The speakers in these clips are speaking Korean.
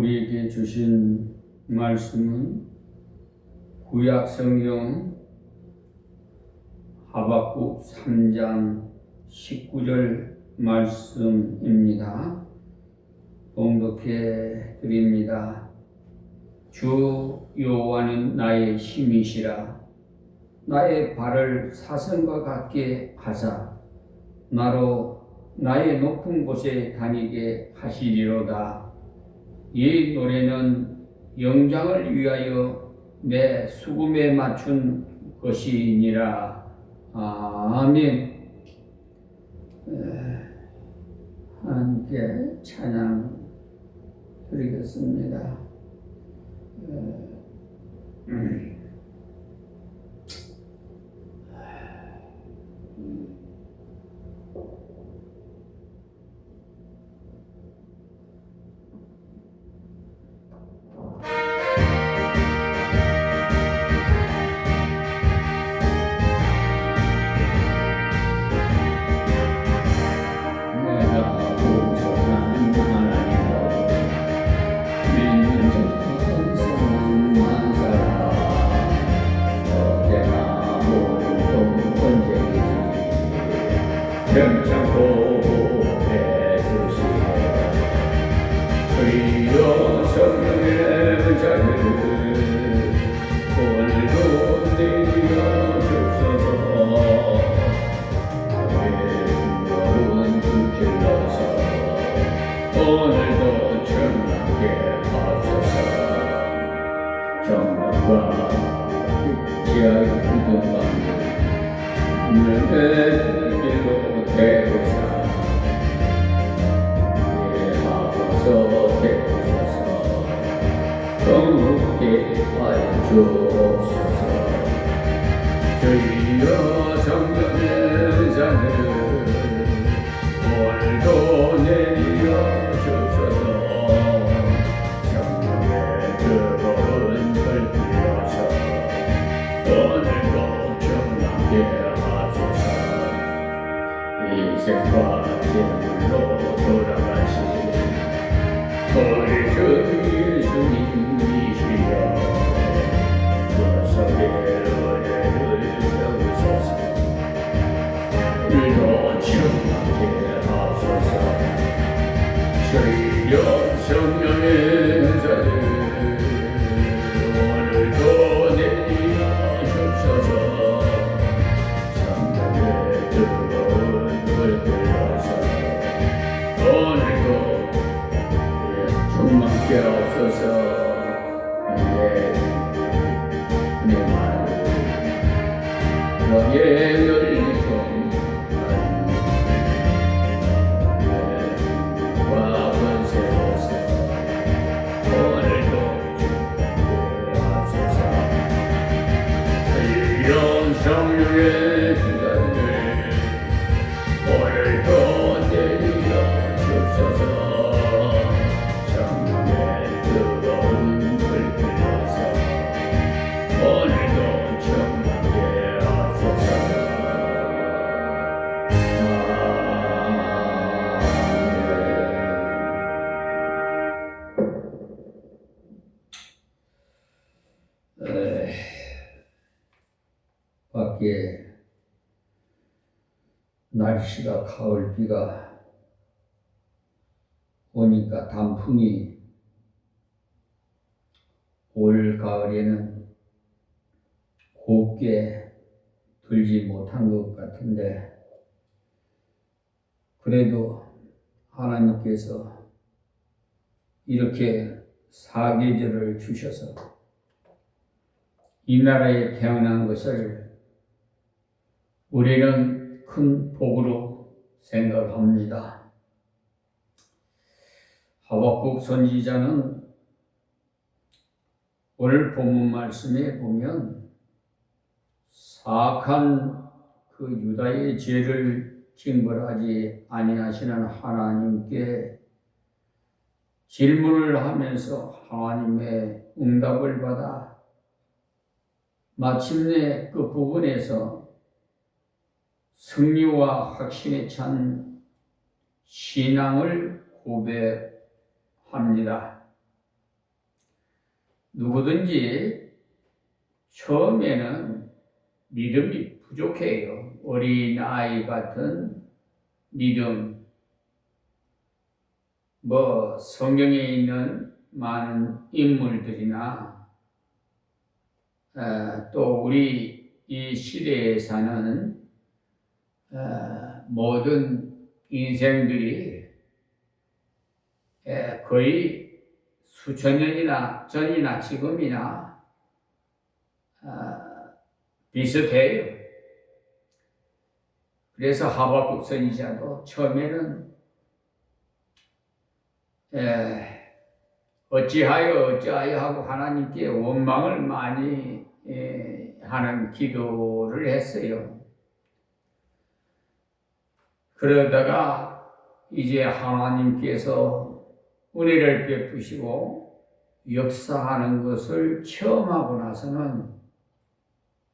우리에게 주신 말씀은 구약 성경 하박국 3장 19절 말씀입니다. 봉독해 드립니다. 주 여호와는 나의 힘이시라. 나의 발을 사슴과 같게 하사 나로 나의 높은 곳에 다니게 하시리로다. 이 노래는 영장을 위하여 내 수금에 맞춘 것이니라. 아멘. 함께 찬양 드리겠습니다. 평창고 해주시네. 주여 성령의 자녀를 오늘도 내려 주소서. 왼손은 불길러서 오늘도 정하게 하소서. 정막과 지하의 구동방 내 길로 대고사 예하소서. 대고소서 성롭게 하여 주옵소서. 주여 성령의 자녀를 오늘도 내려 주소서. 성령의 뜨거운 불 빌어서 오늘도 정하게 이생과 제물로 돌아가신 우리 주 예수님이시여. 구속의 은혜를 세우소서. 우리도 충만케 하소서. 주여 성령의 자를 오늘도 내려 주소서. 성령의 뜨거운 불 빌어서 오늘도 충만케 하소서. 내 마음을 너의 열리종 과 권세로서 오늘도 충만케 하소서. 주여 성령의 주자를 오늘도 내려 주소서. 성령의 뜨거운 불 빌어서 오늘도 충만케 하소서. 밖에 날씨가 가을비가 오니까 단풍이 올 가을에는 곱게 들지 못한 것 같은데, 그래도 하나님께서 이렇게 사계절을 주셔서 이 나라에 태어난 것을 우리는 큰 복으로 생각합니다. 하박국 선지자는 오늘 본문 말씀에 보면 사악한 그 유다의 죄를 징벌하지 아니하시는 하나님께 질문을 하면서 하나님의 응답을 받아 마침내 그 부분에서 승리와 확신에 찬 신앙을 고백합니다. 누구든지 처음에는 믿음이 부족해요. 어린아이 같은 믿음, 성경에 있는 많은 인물들이나 또 우리 이 시대에 사는 모든 인생들이 거의 수천 년이나 전이나 지금이나 비슷해요. 그래서 하박국 선지자도 처음에는 어찌하여 하고 하나님께 원망을 많이 하는 기도를 했어요. 그러다가 이제 하나님께서 은혜를 베푸시고 역사하는 것을 체험하고 나서는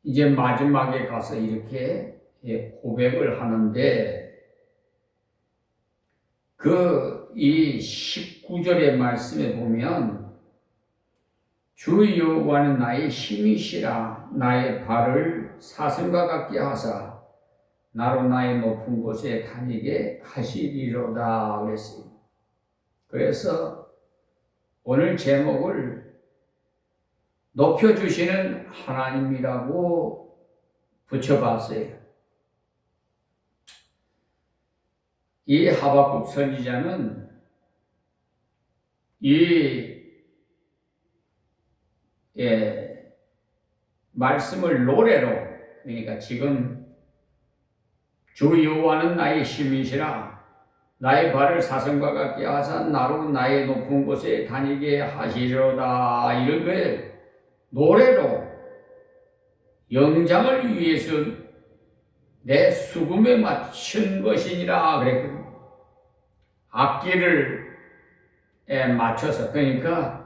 이제 마지막에 가서 이렇게 고백을 하는데, 이 19절의 말씀에 보면 주 여호와는 나의 힘이시라 나의 발을 사슴과 같게 하사 나로 나의 높은 곳에 다니게 하시리로다 그랬어요. 그래서 오늘 제목을 높여주시는 하나님이라고 붙여봤어요. 이 하박국 선지자는 말씀을 노래로, 그러니까 지금 주 여호와는 나의 힘이시라 나의 발을 사슴과 같게 하사 나로 나의 높은 곳에 다니게 하시리로다, 이런 걸 노래로 영장을 위해서 내 수금에 맞춘 것이니라 그랬거든요. 악기를 맞춰서. 그러니까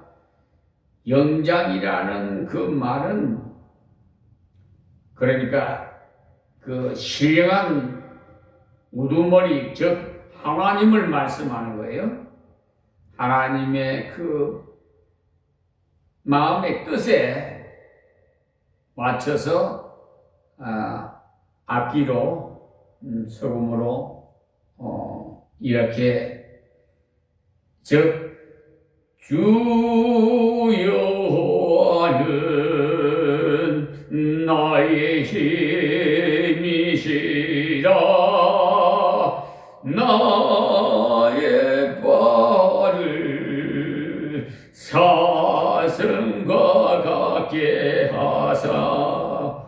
영장이라는 그 말은, 그러니까 그 신령한 우두머리, 즉 하나님을 말씀하는 거예요. 하나님의 그 마음의 뜻에 맞춰서 악기로, 소금으로 이렇게, 즉 주 여호와는 나의 힘이시라 나의 발을 사슴과 같게 하사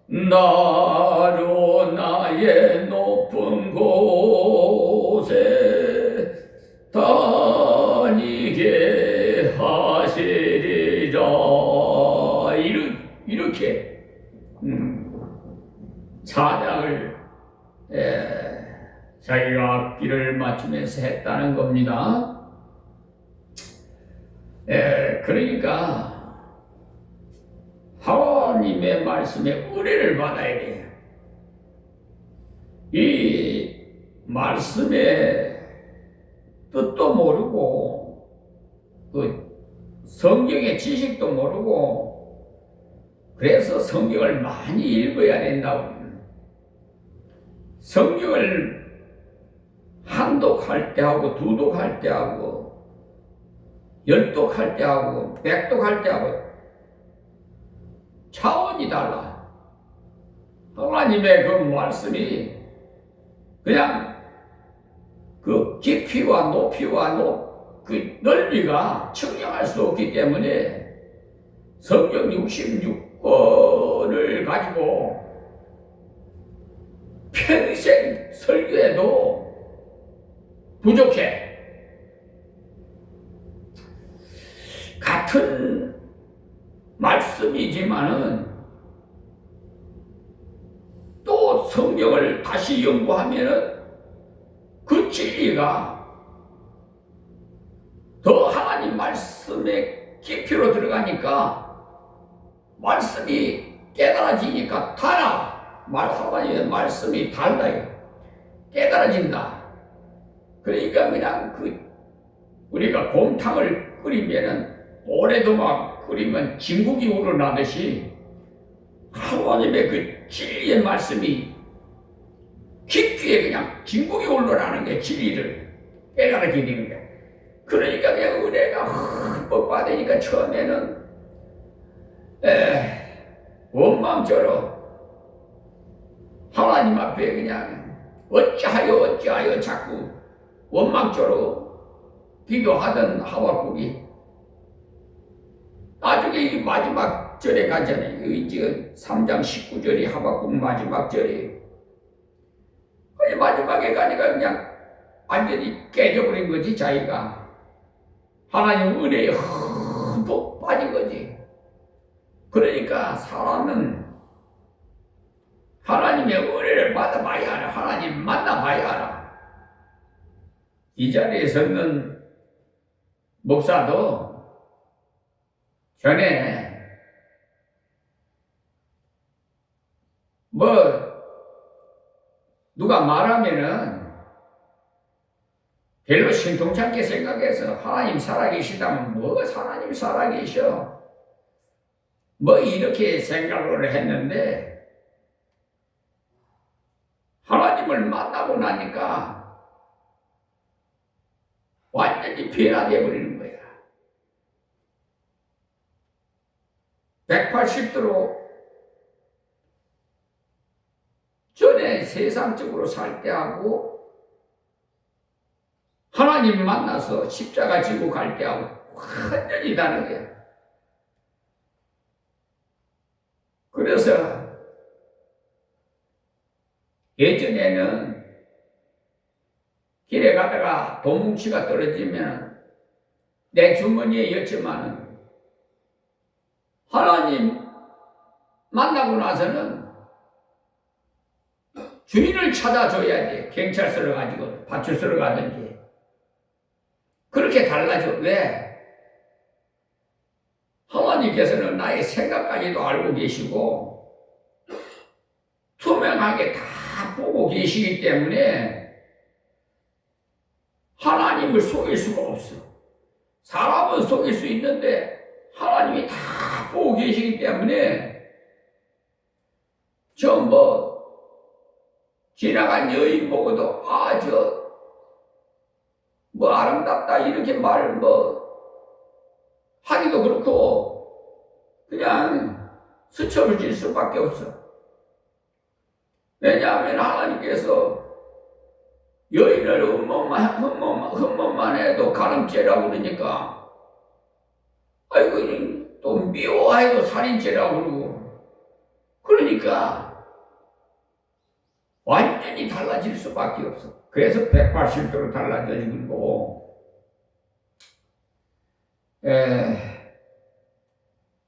나로 나의 높은 곳에 다니게 하시리라, 이렇게 찬양을 자기가 악기를 맞추면서 했다는 겁니다. 그러니까 하나님의 말씀에 은혜를 받아야 돼요. 이 말씀의 뜻도 모르고 그 성경의 지식도 모르고, 그래서 성경을 많이 읽어야 된다고. 성경을 한독할 때 하고, 두독할 때 하고, 열독할 때 하고, 백독할 때 하고 차원이 달라. 하나님의 그 말씀이 그냥 그 깊이와 높이와 그 넓이가 측량할 수 없기 때문에 성경 66권을 가지고 평생 설교해도 부족해. 같은 말씀이지만은 또 성경을 다시 연구하면은 그 진리가 더 하나님 말씀의 깊이로 들어가니까 말씀이 깨달아지니까 달아. 하나님의 말씀이 달라요. 깨달아진다. 그러니까 그냥 우리가 곰탕을 끓이면은 오래도 막 끓이면 진국이 우러나듯이 하나님의 그 진리의 말씀이 깊이에 그냥 진국이 우러나는 게 진리를 깨달게 되는 거야. 그러니까 그냥 은혜가 흠뻑 받으니까 처음에는 원망처럼 하나님 앞에 그냥 어찌하여 자꾸 원망처럼 기도하던 하박국이 나중에 이 마지막 절에 가잖아요. 이 지금 3장 19절이 하박국 마지막 절이에요. 그 마지막에 가니까 그냥 완전히 깨져버린 거지, 자기가. 하나님 은혜에 흠뻑 빠진 거지. 그러니까 사람은 하나님의 은혜를 받아봐야 알아. 하나님 만나봐야 알아. 이 자리에 서는 목사도 전에 누가 말하면은 별로 신통치 않게 생각해서 하나님 살아계시다면 뭐가 하나님 살아계셔? 이렇게 생각을 했는데 하나님을 만나고 나니까 완전히 변화되어 버리는 거야. 180도로 전에 세상적으로 살 때하고 하나님 만나서 십자가 지고 갈 때하고 완전히 다른 거야. 그래서 예전에는 길에 가다가 돈 뭉치가 떨어지면 내 주머니에 였지만은 하나님 만나고 나서는 주인을 찾아줘야 돼. 경찰서를 가지고 파출소를 가든지. 그렇게 달라져. 왜? 하나님께서는 나의 생각까지도 알고 계시고 투명하게 다 보고 계시기 때문에 하나님을 속일 수가 없어. 사람은 속일 수 있는데 하나님이 다 보고 계시기 때문에 지나간 여인 보고도 아름답다 이렇게 하기도 그렇고 그냥 수첩을 질 수밖에 없어. 왜냐하면 하나님께서 여인을 흠모만 해도 가늠죄라고 그러니까 또 미워해도 살인죄라고 그러고 그러니까 완전히 달라질 수밖에 없어. 그래서 180도로 달라지는 거고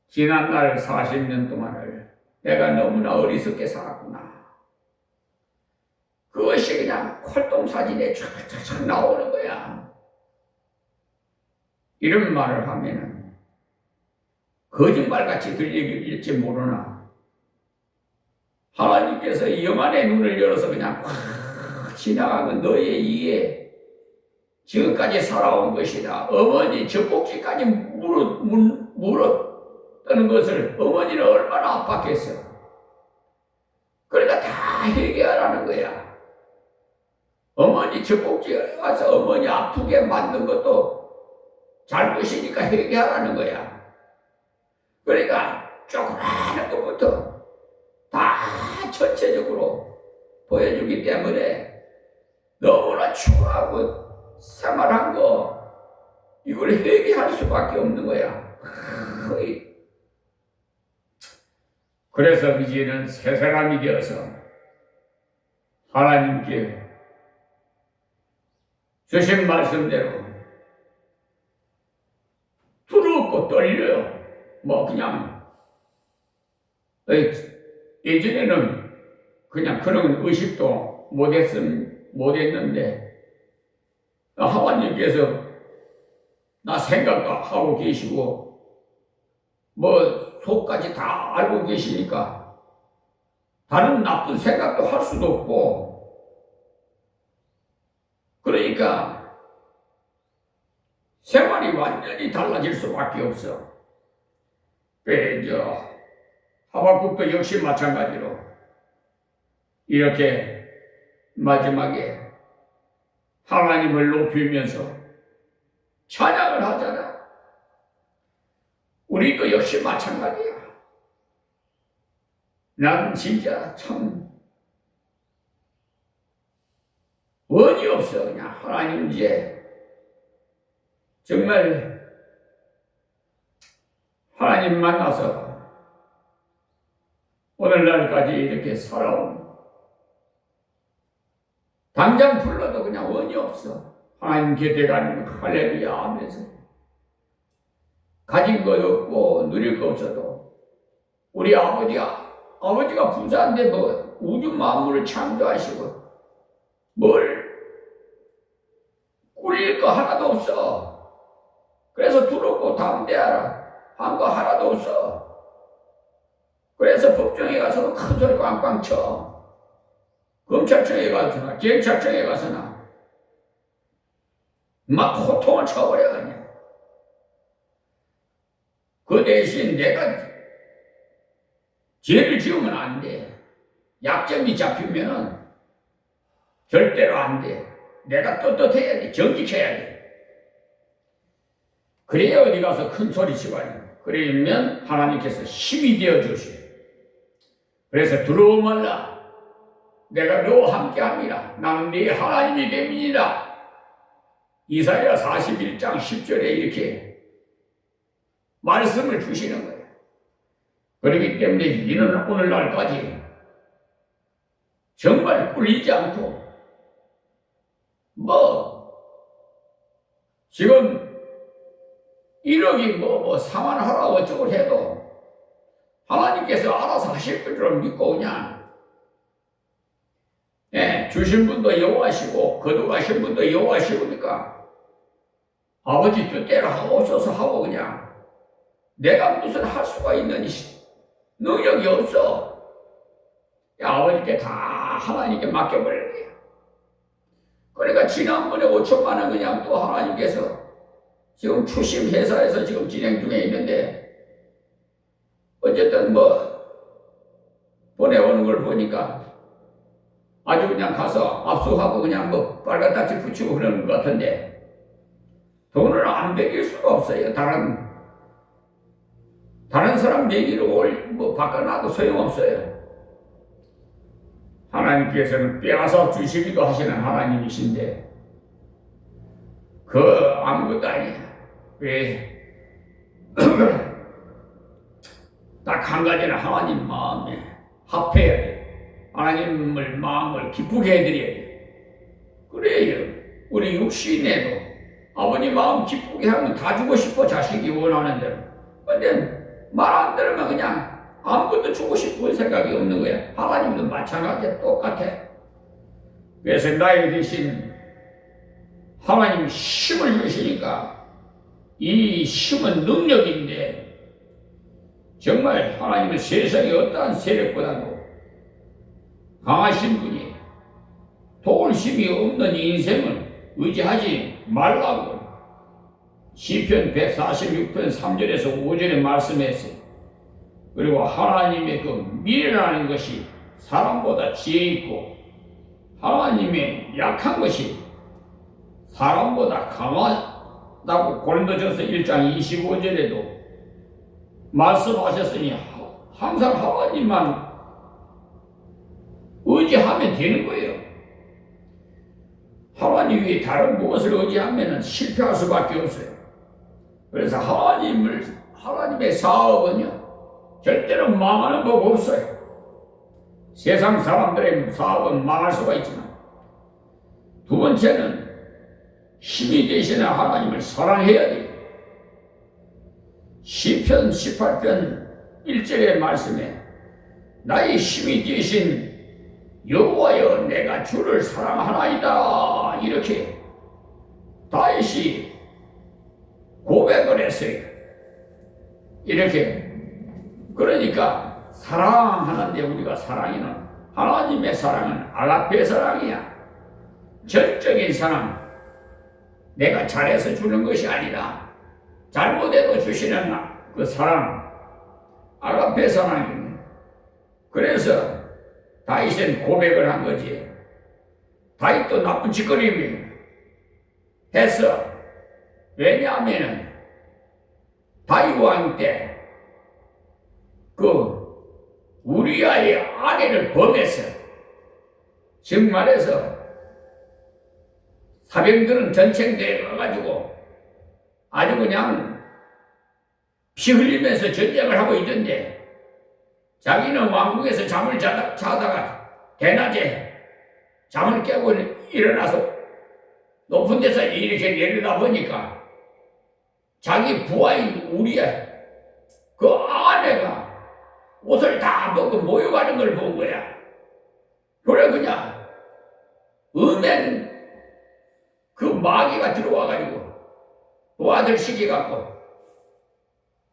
지난날 40년 동안을 내가 너무나 어리석게 살았구나. 그것이 그냥 활동사진에 쫙쫙 나오는 거야. 이런 말을 하면은 거짓말같이 들릴지 모르나 하나님께서 영안의 눈을 열어서 그냥 확 지나가고 너의 이에 지금까지 살아온 것이다. 어머니 젖꼭지까지 물었다는 것을 어머니는 얼마나 압박했어. 그러니까 다 회개하라는 거야. 어머니 젖꼭지에 가서 어머니 아프게 만든 것도 잘못이니까 회개하라는 거야. 그러니까 조그마한 것부터 다 전체적으로 보여주기 때문에 너무나 추하고 사말한 거 이걸 회개할 수밖에 없는 거야. 그래서 이제는 새 사람이 되어서 하나님께 주신 말씀대로 두렵고 떨려요. 그냥 예전에는 그냥 그런 의식도 못했는데 하나님께서 나 생각도 하고 계시고 속까지 다 알고 계시니까 다른 나쁜 생각도 할 수도 없고 그러니까 생활이 완전히 달라질 수밖에 없어. 빼죠. 하박국도 역시 마찬가지로 이렇게 마지막에 하나님을 높이면서 찬양을 하잖아. 우리도 역시 마찬가지야. 나는 진짜 참 원이 없어. 그냥 하나님 이제 정말 하나님 만나서 오늘날까지 이렇게 살아온 당장 불러도 그냥 원이 없어. 하나님 곁에 가는 할렐루야 하면서 가진 것 없고 누릴 것 없어도 우리 아버지가 부자인데 뭐 우주 만물을 창조하시고 뭘 꿀릴 거 하나도 없어. 그래서 두렵고 담대하라 한 거 하나도 없어. 그래서 법정에 가서도 큰 소리 꽝꽝 쳐. 검찰청에 가서나 경찰청에 가서나 막 호통을 쳐버려 그냥. 그 대신 내가 죄를 지으면 안 돼. 약점이 잡히면은 절대로 안 돼. 내가 떳떳해야 돼. 정직해야 돼. 그래야 어디 가서 큰 소리 치고 하냐. 그러면 하나님께서 힘이 되어 주시오. 그래서 두려워 말라. 내가 너와 함께함이라. 나는 네 하나님이 됨이니라. 이사야 41장 10절에 이렇게 말씀을 주시는 거예요. 그렇기 때문에 이는 오늘날까지 정말 꿀리지 않고 지금 1억이 상환하라고 어쩌고 해도 하나님께서 알아서 하실 줄 믿고 그냥 주신 분도 여호와시고 거두가신 분도 여호와시니까 아버지 뜻대로 하옵소서 하고 그냥 내가 무슨 할 수가 있는 능력이 없어. 아버지께 다 하나님께 맡겨버려야 돼요. 그러니까 지난번에 5천만 원 그냥 또 하나님께서 지금 추심 회사에서 지금 진행 중에 있는데 어쨌든 보내오는 걸 보니까 아주 그냥 가서 압수하고 그냥 빨간 딱지 붙이고 그러는 것 같은데 돈을 안 매길 수가 없어요. 다른 사람 매기로 바꿔놔도 소용없어요. 하나님께서는 빼앗아 주시기도 하시는 하나님이신데 아무것도 아니야. 왜? 딱 한 가지는 하나님 마음에 합해야 돼. 하나님을 마음을 기쁘게 해드려야 돼. 그래요. 우리 육신에도 아버님 마음 기쁘게 하면 다 주고 싶어. 자식이 원하는 대로. 근데 말 안 들으면 그냥 아무것도 주고 싶은 생각이 없는 거야. 하나님도 마찬가지야. 똑같아. 그래서 나에 대신 하나님 힘을 주시니까 이 힘은 능력인데 정말 하나님은 세상의 어떠한 세력보다도 강하신 분이 도울 힘이 없는 인생을 의지하지 말라고 시편 146편 3절에서 5절에 말씀했어요. 그리고 하나님의 그 미래라는 것이 사람보다 지혜 있고 하나님의 약한 것이 사람보다 강하다고 고린도전서 1장 25절에도 말씀하셨으니 항상 하나님만 의지하면 되는 거예요. 하나님이 다른 무엇을 의지하면 실패할 수밖에 없어요. 그래서 하나님의 사업은요 절대로 망하는 법 없어요. 세상 사람들의 사업은 망할 수가 있지만 두 번째는 힘이 되시는 하나님을 사랑해야 돼요. 시편 18편 1절의 말씀에 나의 힘이 되신 여호와여 내가 주를 사랑하나이다 이렇게 다윗이 고백을 했어요. 이렇게 그러니까 사랑하는데 우리가 사랑이는 하나님의 사랑은 아가페 사랑이야. 전적인 사랑. 내가 잘해서 주는 것이 아니라 잘못해도 주시는 그 사랑. 아가페 하나님. 그래서 다윗은 고백을 한 거지. 다윗도 나쁜 짓거림이 했어. 왜냐하면 다윗 왕 때 그 우리아의 아내를 범했어. 즉 말해서 사병들은 전쟁대에 가가지고 아주 그냥 피 흘리면서 전쟁을 하고 있던데 자기는 왕궁에서 잠을 자다가 대낮에 잠을 깨고 일어나서 높은 데서 이렇게 내려다 보니까 자기 부하인 우리아 그 아내가 옷을 다 벗고 모여가는 걸 본 거야. 그래 그냥 음행 그 마귀가 들어와가지고 부하들 시켜갖고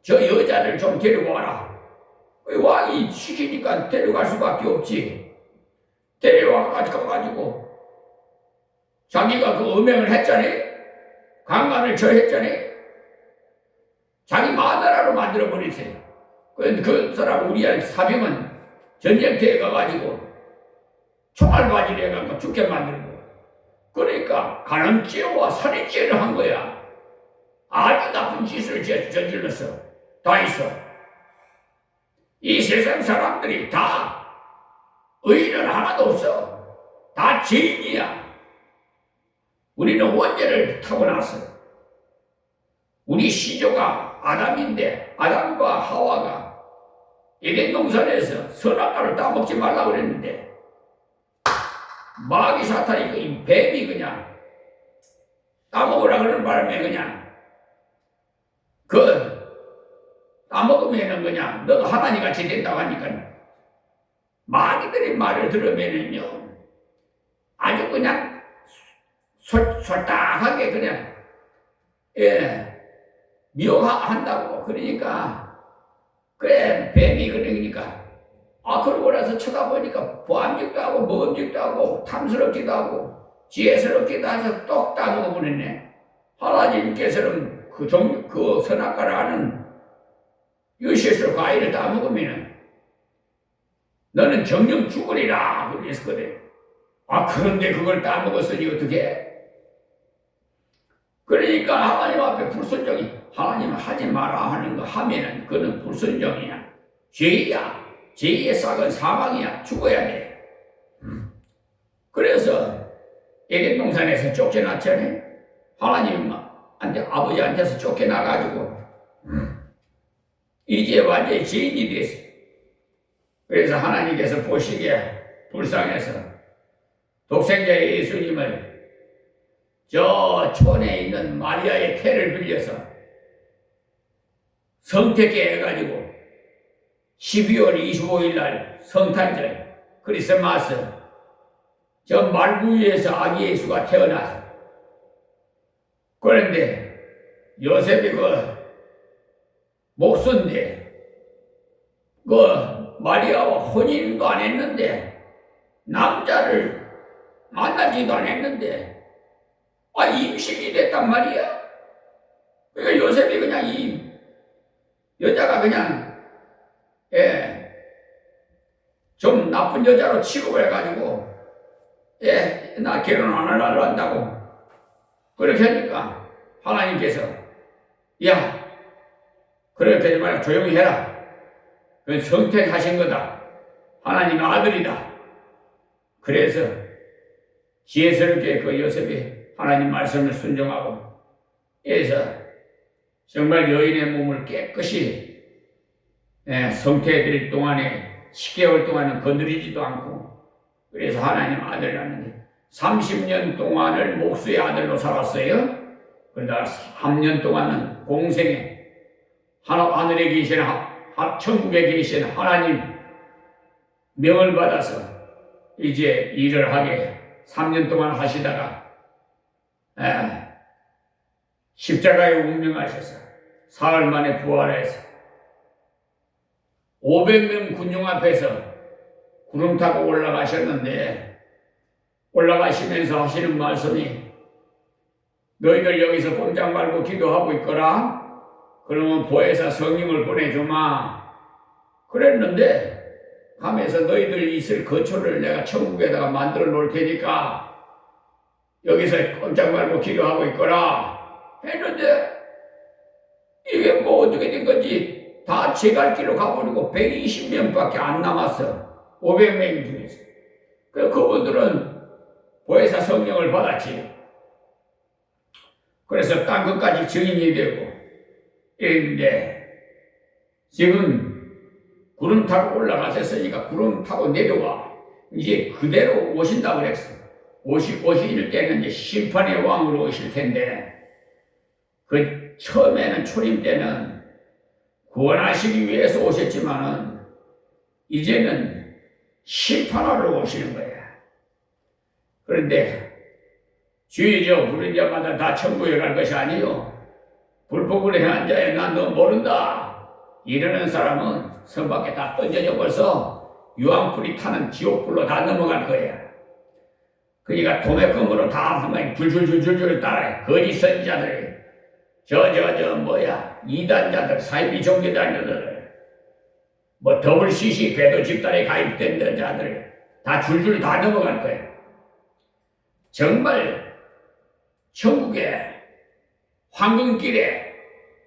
저 여자를 좀 데리고 와라. 왕이 시키니까 데려갈 수밖에 없지. 데려와가지고 자기가 그 음행을 했잖아. 강간을 저했잖아. 자기 마누라로 만들어버리세요. 그런데 그 사람 우리의 사병은 전쟁터에 가가지고 총알바지를 해갖고 죽게 만들고 그러니까 간음죄와 살인죄를 한 거야. 아주 나쁜 짓을 저질렀어. 다 있어. 이 세상 사람들이 다 의인은 하나도 없어. 다 죄인이야. 우리는 원죄를 타고났어. 우리 시조가 아담인데 아담과 하와가 에덴 동산에서 선악과를 따먹지 말라고 그랬는데 마귀 사탄이 그 뱀이 그냥 따먹으라 그러는 바람에 그냥 그 따먹으면은 그냥 너도 하나님 같이 된다고 하니까 마귀들의 말을 들으면은요 아주 그냥 솔딱하게 그냥 미워한다고. 그러니까 그래 뱀이 그러니까 그러고 나서 쳐다보니까 보암직도 하고 먹음직도 하고 탐스럽기도 하고 지혜스럽기도 해서 똑 따먹어 버렸네. 하나님께서는 그 선악과를 하는 유시스 과일을 따먹으면은 너는 정령 죽으리라 그랬거든. 그런데 그걸 따먹었으니 어떻게? 그러니까 하나님 앞에 불순종이 하나님 하지 마라 하는 거 하면은 그는 불순종이야. 죄야. 죄의 싹은 사망이야. 죽어야 돼. 그래서 에덴 동산에서 쫓겨났잖아요. 하나님한테 아버지한테서 쫓겨나가지고 이제 완전히 죄인이 됐어. 그래서 하나님께서 보시기에 불쌍해서 독생자의 예수님을 저 촌에 있는 마리아의 태를 빌려서 성택게 해가지고 12월 25일 날 성탄절 크리스마스 저 말구 위에서 아기 예수가 태어나서 그런데 요셉이 그 목수인데 그 마리아와 혼인도 안 했는데 남자를 만나지도 안 했는데 임신이 됐단 말이야. 그러니까 요셉이 그냥 이 여자가 그냥 좀 나쁜 여자로 취급을 해가지고 나 결혼 안 하려고 한다고 그렇게 하니까 하나님께서 야 그렇게 하지 말고 조용히 해라. 그건 선택하신 거다. 하나님의 아들이다. 그래서 지혜스럽게 그 요셉이 하나님 말씀을 순종하고 해서 정말 여인의 몸을 깨끗이 성태해드릴 동안에 10개월 동안은 건드리지도 않고 그래서 하나님 아들을 낳는데 30년 동안을 목수의 아들로 살았어요. 그러다가 3년 동안은 공생에 하늘에 계신 천국에 계신 하나님 명을 받아서 이제 일을 하게 3년 동안 하시다가 십자가에 운명하셔서 사흘 만에 부활해서 500명 군중 앞에서 구름 타고 올라가셨는데 올라가시면서 하시는 말씀이 너희들 여기서 꼼짝 말고 기도하고 있거라. 그러면 보혜사 성령을 보내주마. 그랬는데 하면서 너희들 있을 거처를 내가 천국에다가 만들어 놓을 테니까 여기서 꼼짝 말고 기도하고 있거라 했는데 이게 뭐 어떻게 된 건지 다 제갈길로 가버리고 120명밖에 안 남았어. 500명 중에서. 그래서 그분들은 보혜사 성령을 받았지. 그래서 딴 것까지 증인이 되고 이랬는데 지금 구름 타고 올라가셨으니까 구름 타고 내려와. 이제 그대로 오신다고 그랬어. 오실 때는 이제 심판의 왕으로 오실 텐데 그 처음에는 초림 때는 구원하시기 위해서 오셨지만은 이제는 심판하러 오시는 거야. 그런데 주의저 부른 자마다 다 천국에 갈 것이 아니요. 불법을 행한 자에 난 너 모른다. 이러는 사람은 성 밖에 다 던져져 벌써 유황불이 타는 지옥불로 다 넘어갈 거야. 그러니까 도매금으로 다 하면 줄줄줄줄 따라해. 거짓 선지자들이 이단자들, 사이비 종교단자들, 뭐 WCC 배도 집단에 가입된 자들 다 줄줄 다 넘어갈 거야. 정말 천국에 황금길에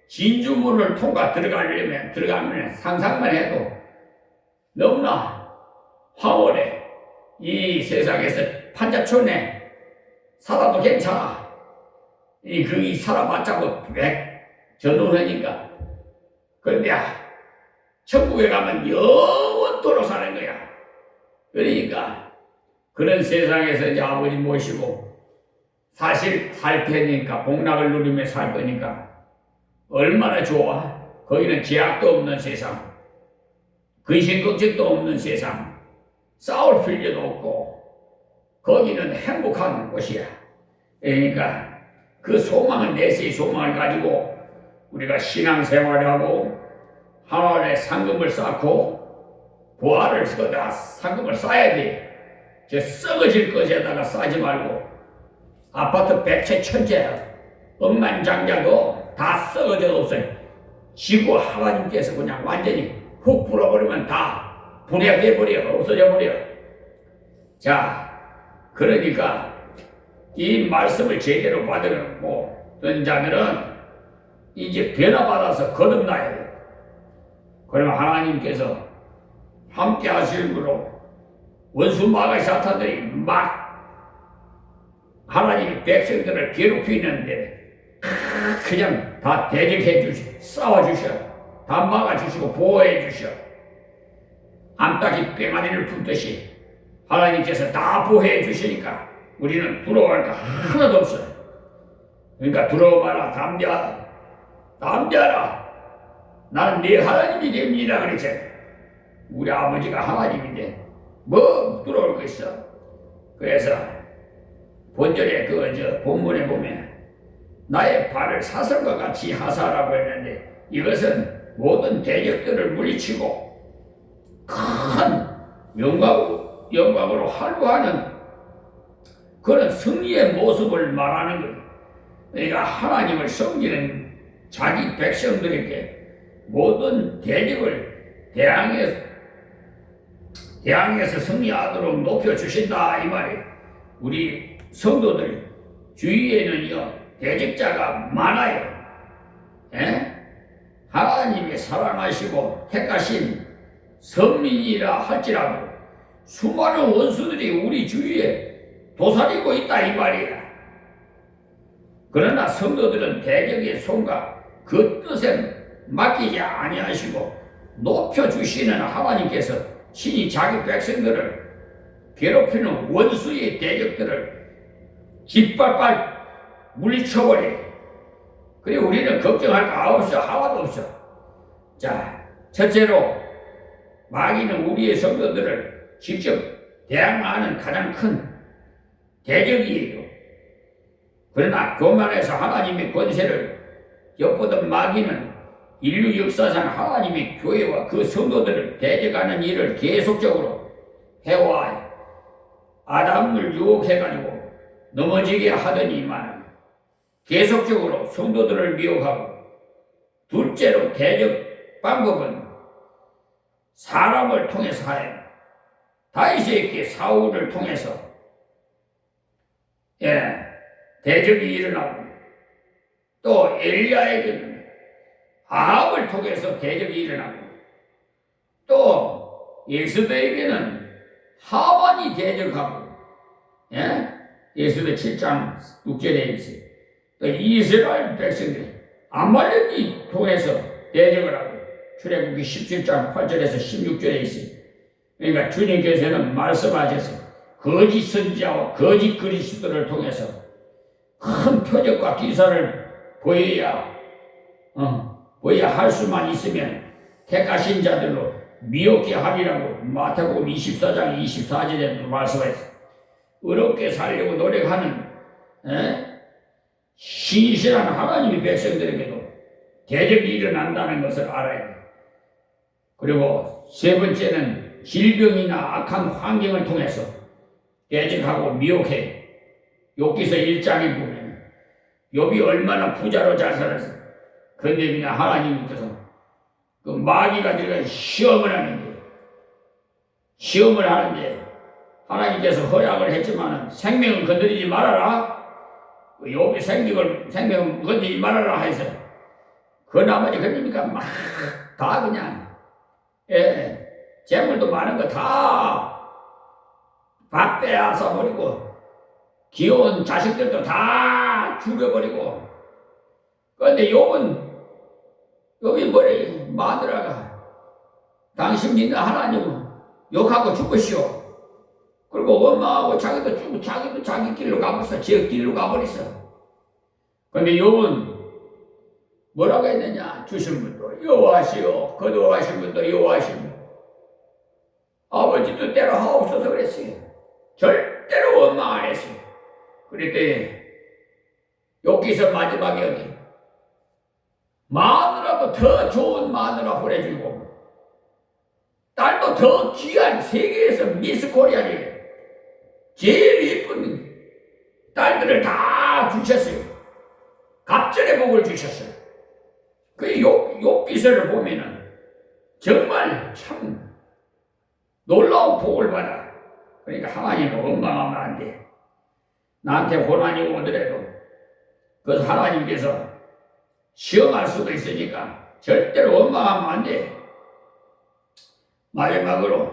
진주문을 통과 들어가면 상상만 해도 너무나 황홀해. 이 세상에서 판자촌에 살아도 괜찮아. 이 살아봤자 뭐 전후하니까. 그런데 천국에 가면 영원토록 사는 거야. 그러니까 그런 세상에서 이제 아버지 모시고 사실 살 테니까 복락을 누리며 살 거니까 얼마나 좋아. 거기는 제약도 없는 세상, 근심 걱정도 없는 세상, 싸울 필요도 없고 거기는 행복한 곳이야. 그러니까 그 소망은 내세의 소망을 가지고 우리가 신앙생활을 하고 하늘에 상금을 쌓고 부활을 거다 상금을 쌓아야 돼. 저 썩어질 것에다가 싸지 말고 아파트 100채 1000채 억만장자도 다 썩어져 없어요. 지구 하나님께서 그냥 완전히 훅 불어버리면 다 분해돼버려. 없어져 버려. 자, 그러니까 이 말씀을 제대로 받은 자들은 이제 변화받아서 거듭나야 돼. 그러면 하나님께서 함께 하시므로 원수 마귀 사탄들이 막 하나님의 백성들을 괴롭히는데 그냥 다 대적해 주시고 싸워주셔. 다 막아주시고 보호해 주셔. 암탉이 뺑아리를 품듯이 하나님께서 다 보호해 주시니까 우리는 두려워할 거 하나도 없어요. 그러니까 두려워마라. 담대하라. 나는 네 하나님이 됩니다. 그랬지. 우리 아버지가 하나님인데 뭐 두려울 거 있어. 그래서 본절에 본문에 보면 나의 발을 사슬과 같이 하사라고 했는데 이것은 모든 대적들을 물리치고 큰 영광으로 활보하는 그런 승리의 모습을 말하는 거예요. 그러니까 하나님을 섬기는 자기 백성들에게 모든 대적을 대항해서 승리하도록 높여주신다 이 말이에요. 우리 성도들 주위에는요 대적자가 많아요. 하나님이 사랑하시고 택하신 선민이라 할지라도 수많은 원수들이 우리 주위에 도사리고 있다 이 말이야. 그러나 성도들은 대적의 손과 그 뜻에 맡기지 아니하시고 높여주시는 하나님께서 친히 자기 백성들을 괴롭히는 원수의 대적들을 짓밟아 물리쳐버려. 그래 우리는 걱정할 거 없어. 하나도 없어. 자, 첫째로 마귀는 우리의 성도들을 직접 대항하는 가장 큰 대적이에요. 그러나 교만해서 하나님의 권세를 엿보던 마귀는 인류 역사상 하나님의 교회와 그 성도들을 대적하는 일을 계속적으로 해와요. 아담을 유혹해가지고 넘어지게 하더니만 계속적으로 성도들을 미혹하고, 둘째로 대적 방법은 사람을 통해서 하여 다윗에게 사울을 통해서 대적이 일어나고 또 엘리야에게는 아합을 통해서 대적이 일어나고 또 예수대에게는 하만이 대적하고 예수대 7장 6절에 있어요. 또 이스라엘 백성들이 아말렉이 통해서 대적을 하고 출애굽기 17장 8절에서 16절에 있어요. 그러니까 주님께서는 말씀하셔서 거짓 선지자와 거짓 그리스도를 통해서 큰 표적과 기사를 보여야 할 수만 있으면 택하신 자들로 미혹게 하리라고 마태복음 24장 24절에 말씀하셨어요. 의롭게 살려고 노력하는 신실한 하나님의 백성들에게도 대적이 일어난다는 것을 알아야 돼요. 그리고 세 번째는 질병이나 악한 환경을 통해서 대적하고 미혹해. 욥기서 1장에 보면 욥이 얼마나 부자로 잘 살았어. 그런데 그냥 하나님께서 그 마귀가 들어가 시험을 하는데 하나님께서 허락을 했지만 생명을 건드리지 말아라. 욥의 생명을 건드리지 말아라 해서 그 나머지 그러니까 막 다 그냥 재물도 많은 거 다 밥 빼앗아 버리고 귀여운 자식들도 다 죽여버리고. 그런데 욥이 뭐래? 마누라가 당신 믿는 하나님을 욕하고 죽으시오. 그리고 엄마하고 자기도 죽고 자기도 자기 길로 가버렸어. 제 길로 가버렸어. 그런데 욥은 뭐라고 했느냐? 주신 분도 여호와시오, 거두어가신 분도 여호와시오. 아버지 뜻대로 하옵소서 그랬어요. 절대로 원망 안 했어요. 그랬더니 욥기서 마지막에 어디 마누라도 더 좋은 마누라 보내주고 딸도 더 귀한 세계에서 미스 코리아를 제일 예쁜 딸들을 다 주셨어요. 갑절의 복을 주셨어요. 그 욥기서를 보면은 정말 참 놀라운 복을 받아. 그러니까 하나님을 원망하면 안 돼. 나한테 고난이 오더라도 그 하나님께서 시험할 수도 있으니까 절대로 원망하면 안 돼. 마지막으로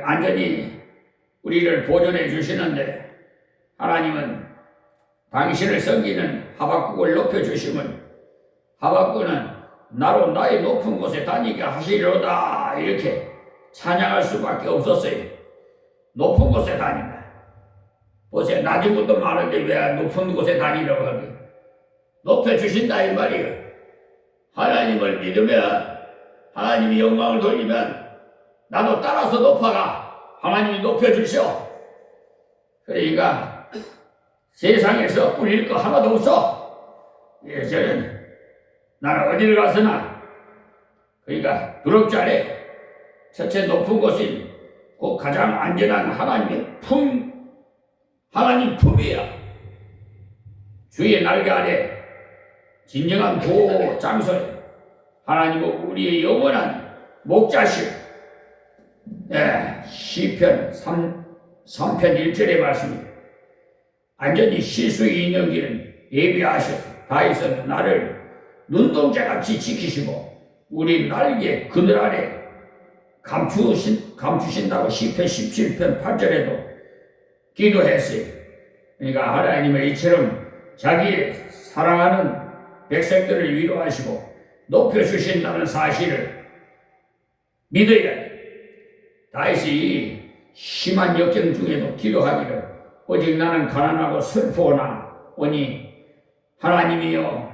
안전히 우리를 보존해 주시는데 하나님은 당신을 섬기는 하박국을 높여주시면 하박국은 나로 나의 높은 곳에 다니게 하시리로다 이렇게 찬양할 수밖에 없었어요. 높은 곳에 다닌다. 보세요. 낮은 것도 많은데 왜 높은 곳에 다니라고 하게? 높여주신다 이 말이에요. 하나님을 믿으면 하나님이 영광을 돌리면 나도 따라서 높아가. 하나님이 높여주시오. 그러니까 세상에서 꿀릴 거 하나도 없어. 저는 나는 어디를 가서나 그러니까 두렵지 않아. 첫째 높은 곳인 그 가장 안전한 하나님의 하나님 품이야. 주의 날개 아래 진정한 보호 장소에 하나님은 우리의 영원한 목자실. 시편 3편 1절의 말씀입니다. 안전히 쉴 수 있는 길은 예비하셔서 다윗은 나를 눈동자같이 지키시고 우리 날개 그늘 아래 감추신다고 시편 17편 8절에도 기도했어요. 그러니까 하나님은 이처럼 자기 사랑하는 백성들을 위로하시고 높여주신다는 사실을 믿어야 돼. 다윗이 심한 역경 중에도 기도하기를 오직 나는 가난하고 슬퍼오나 오니 하나님이여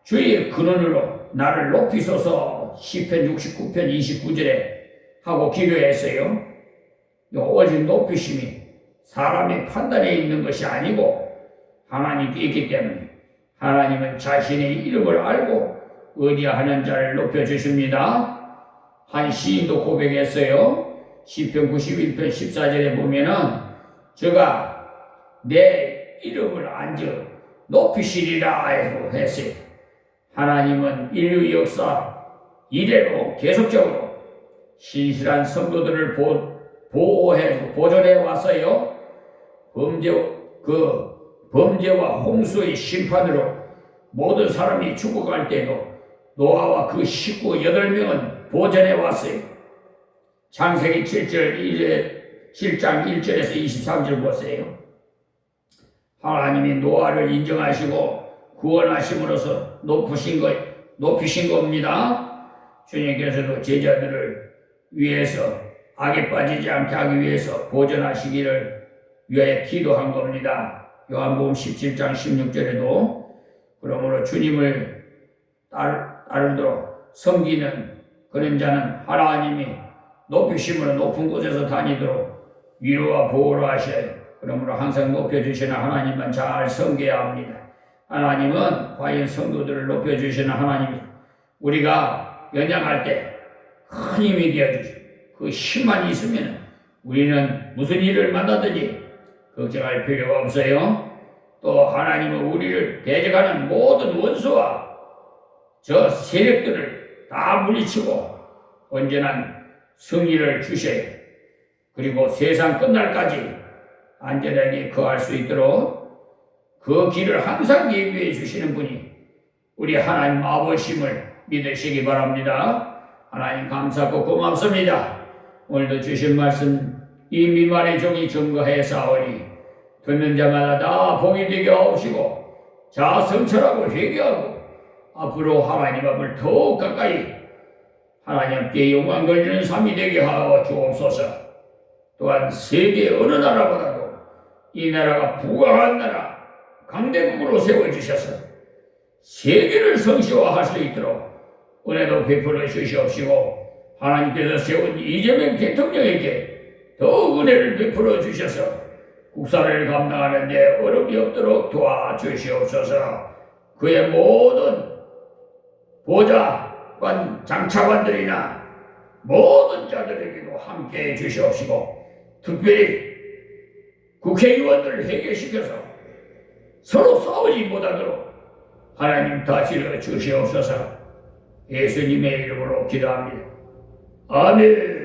주의 근원으로 나를 높이소서 시편 69편 29절에 하고 기도했어요. 오직 높이심이 사람의 판단에 있는 것이 아니고 하나님께 있기 때문에 하나님은 자신의 이름을 알고 의지하는 자를 높여주십니다. 한 시인도 고백했어요. 시편 91편 14절에 보면은 저가 내 이름을 앉아 높이시리라 했어요. 하나님은 인류 역사 이래로 계속적으로 신실한 성도들을 보존해 왔어요. 범죄와 홍수의 심판으로 모든 사람이 죽어갈 때도 노아와 그 식구 8명은 보존해 왔어요. 창세기 7장 1절에서 23절 보세요. 하나님이 노아를 인정하시고 구원하심으로써 높이신 겁니다. 주님께서도 제자들을 위해서 악에 빠지지 않게 하기 위해서 보존하시기를 위하여 기도한 겁니다. 요한복음 17장 16절에도 그러므로 주님을 따르도록 섬기는 그런 자는 하나님이 높이심으로 높은 곳에서 다니도록 위로와 보호를 하셔요. 그러므로 항상 높여주시는 하나님만 잘 섬겨야 합니다. 하나님은 과연 성도들을 높여주시는 하나님이 우리가 연약할 때 큰 힘이 되어주시고 그 힘만 있으면 우리는 무슨 일을 만나든지 걱정할 필요가 없어요. 또 하나님은 우리를 대적하는 모든 원수와 저 세력들을 다 물리치고 언제나 승리를 주셔요. 그리고 세상 끝날까지 안전하게 거할 수 있도록 그 길을 항상 예비해 주시는 분이 우리 하나님 아버심을 믿으시기 바랍니다. 하나님 감사하고 고맙습니다. 오늘도 주신 말씀 이 미만의 종이 증거해 사오니 듣는 자마다 다 복이 되게 하옵시고 자 성철하고 회개하고 앞으로 하나님 앞을 더욱 가까이 하나님께 영광 걸리는 삶이 되게 하여 주옵소서. 또한 세계 어느 나라보다도 이 나라가 부강한 나라 강대국으로 세워주셔서 세계를 성시화할 수 있도록 은혜도 베풀어 주시옵시고 하나님께서 세운 이재명 대통령에게 더욱 은혜를 베풀어 주셔서 국사를 감당하는 데 어려움이 없도록 도와주시옵소서. 그의 모든 보좌관 장차관들이나 모든 자들에게도 함께해 주시옵시고 특별히 국회의원들을 해결시켜서 서로 싸우지 못하도록 하나님 다스려 주시옵소서. 예수님의 이름으로 기도합니다. 아멘.